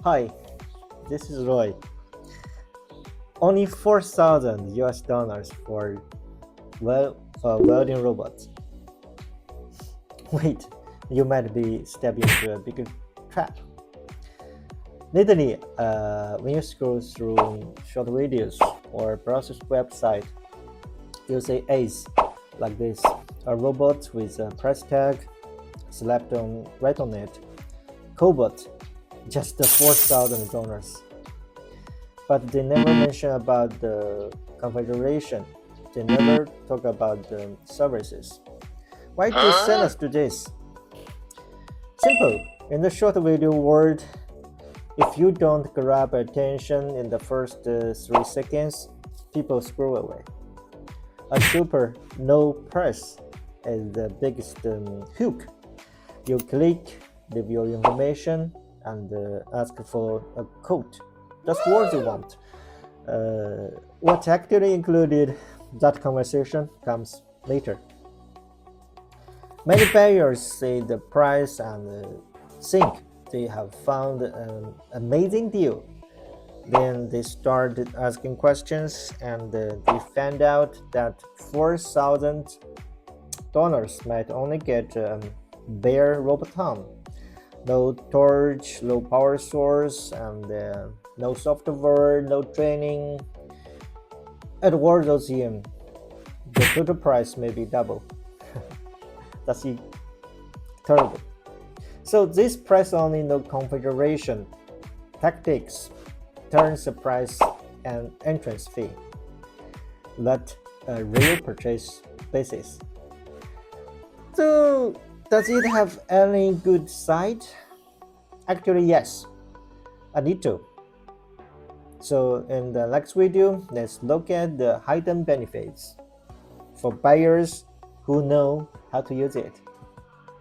Hi, this is Roy. Only 4,000 US dollars for welding robots. Wait, you might be stepping into a bigger trap. Lately, when you scroll through short videos or browse a website, you'll see ads like this: a robot with a price tag slapped on right on it. Cobot, just $4,000. But they never mention about the configuration. They never talk about the services. Why do you send us to this? Simple. In the short video world, if you don't grab attention in the first 3 seconds, people scroll away. A super no price is the biggest hook. You click, leave your information, and ask for a quote. That's what you want. What actually included that conversation comes later. Many buyers say the price and think they have found an amazing deal. Then they start asking questions and they find out that $4,000 might only get bare robot arm. No torch, no power source, and no software, no training. At World OCM, the total price may be double. That's terrible. So this price only no configuration tactics turns the price and entrance fee. That a real purchase basis. So does it have any good side? Actually, yes. I need to. So in the next video, let's look at the hidden benefits for buyers who know how to use it.